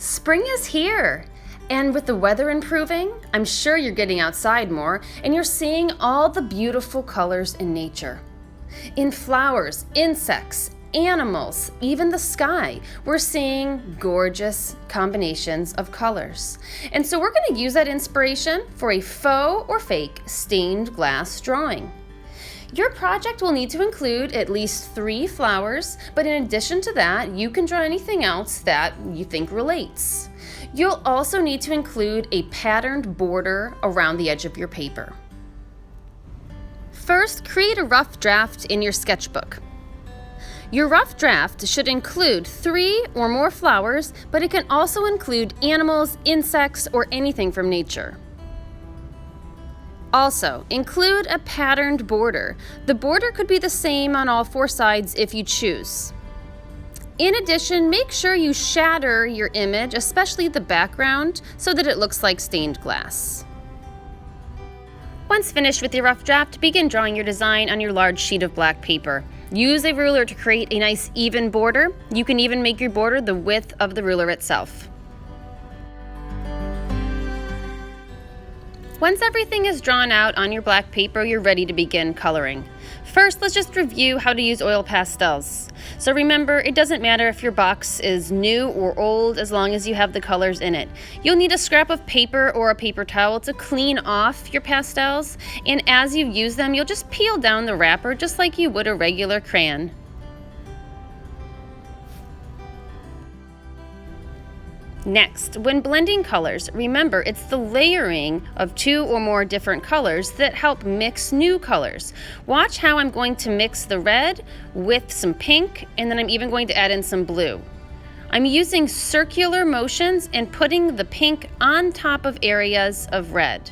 Spring is here, and with the weather improving, I'm sure you're getting outside more and you're seeing all the beautiful colors in nature. In flowers, insects, animals, even the sky, we're seeing gorgeous combinations of colors. And so we're going to use that inspiration for a faux or fake stained glass drawing. Your project will need to include at least 3 flowers, but in addition to that, you can draw anything else that you think relates. You'll also need to include a patterned border around the edge of your paper. First, create a rough draft in your sketchbook. Your rough draft should include 3 or more flowers, but it can also include animals, insects, or anything from nature. Also, include a patterned border. The border could be the same on all 4 sides if you choose. In addition, make sure you shatter your image, especially the background, so that it looks like stained glass. Once finished with your rough draft, begin drawing your design on your large sheet of black paper. Use a ruler to create a nice even border. You can even make your border the width of the ruler itself. Once everything is drawn out on your black paper, you're ready to begin coloring. First, let's just review how to use oil pastels. So remember, it doesn't matter if your box is new or old as long as you have the colors in it. You'll need a scrap of paper or a paper towel to clean off your pastels, and as you use them, you'll just peel down the wrapper just like you would a regular crayon. Next, when blending colors, remember it's the layering of 2 or more different colors that help mix new colors. Watch how I'm going to mix the red with some pink, and then I'm even going to add in some blue. I'm using circular motions and putting the pink on top of areas of red.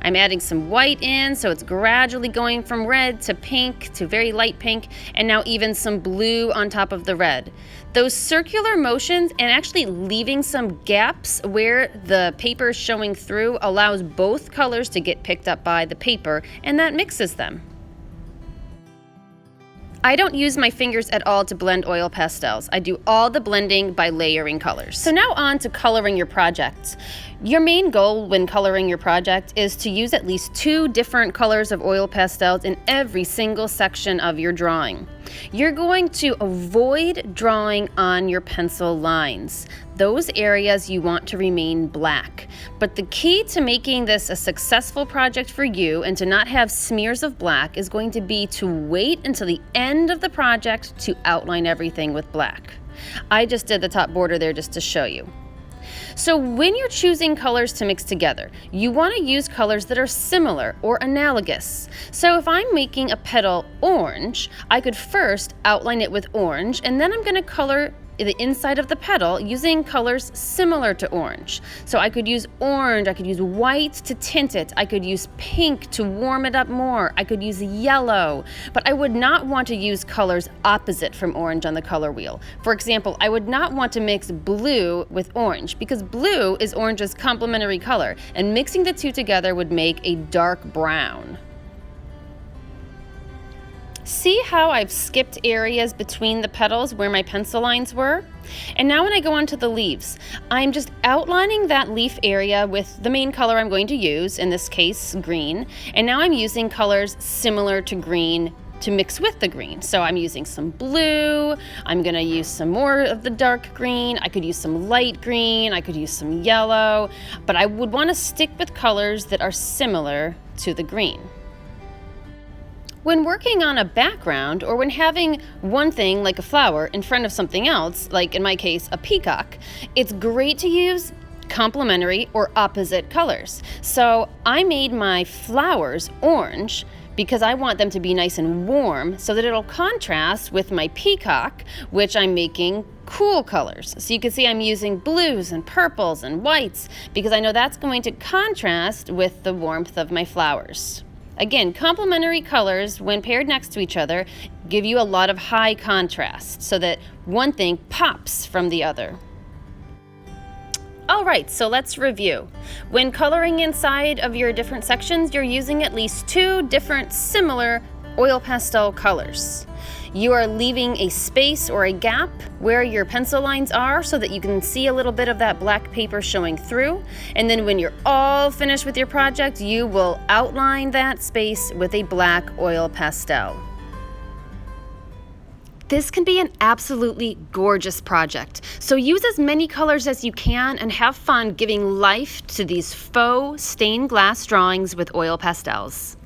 I'm adding some white in, so it's gradually going from red to pink to very light pink, and now even some blue on top of the red. Those circular motions and actually leaving some gaps where the paper is showing through allows both colors to get picked up by the paper, and that mixes them. I don't use my fingers at all to blend oil pastels. I do all the blending by layering colors. So now on to coloring your project. Your main goal when coloring your project is to use at least 2 different colors of oil pastels in every single section of your drawing. You're going to avoid drawing on your pencil lines. Those areas you want to remain black. But the key to making this a successful project for you and to not have smears of black is going to be to wait until the end of the project to outline everything with black. I just did the top border there just to show you. So when you're choosing colors to mix together, you want to use colors that are similar or analogous. So if I'm making a petal orange, I could first outline it with orange, and then I'm going to color the inside of the petal using colors similar to orange. So I could use orange, I could use white to tint it, I could use pink to warm it up more, I could use yellow, but I would not want to use colors opposite from orange on the color wheel. For example, I would not want to mix blue with orange because blue is orange's complementary color, and mixing the 2 together would make a dark brown. See how I've skipped areas between the petals where my pencil lines were? And now when I go onto the leaves, I'm just outlining that leaf area with the main color I'm going to use, in this case green, and now I'm using colors similar to green to mix with the green. So I'm using some blue, I'm going to use some more of the dark green, I could use some light green, I could use some yellow, but I would want to stick with colors that are similar to the green. When working on a background or when having one thing like a flower in front of something else, like in my case a peacock, it's great to use complementary or opposite colors. So I made my flowers orange because I want them to be nice and warm so that it'll contrast with my peacock, which I'm making cool colors. So you can see I'm using blues and purples and whites because I know that's going to contrast with the warmth of my flowers. Again, complementary colors, when paired next to each other, give you a lot of high contrast so that one thing pops from the other. All right, so let's review. When coloring inside of your different sections, you're using at least 2 different similar oil pastel colors. You are leaving a space or a gap where your pencil lines are so that you can see a little bit of that black paper showing through. And then when you're all finished with your project, you will outline that space with a black oil pastel. This can be an absolutely gorgeous project, so use as many colors as you can and have fun giving life to these faux stained glass drawings with oil pastels.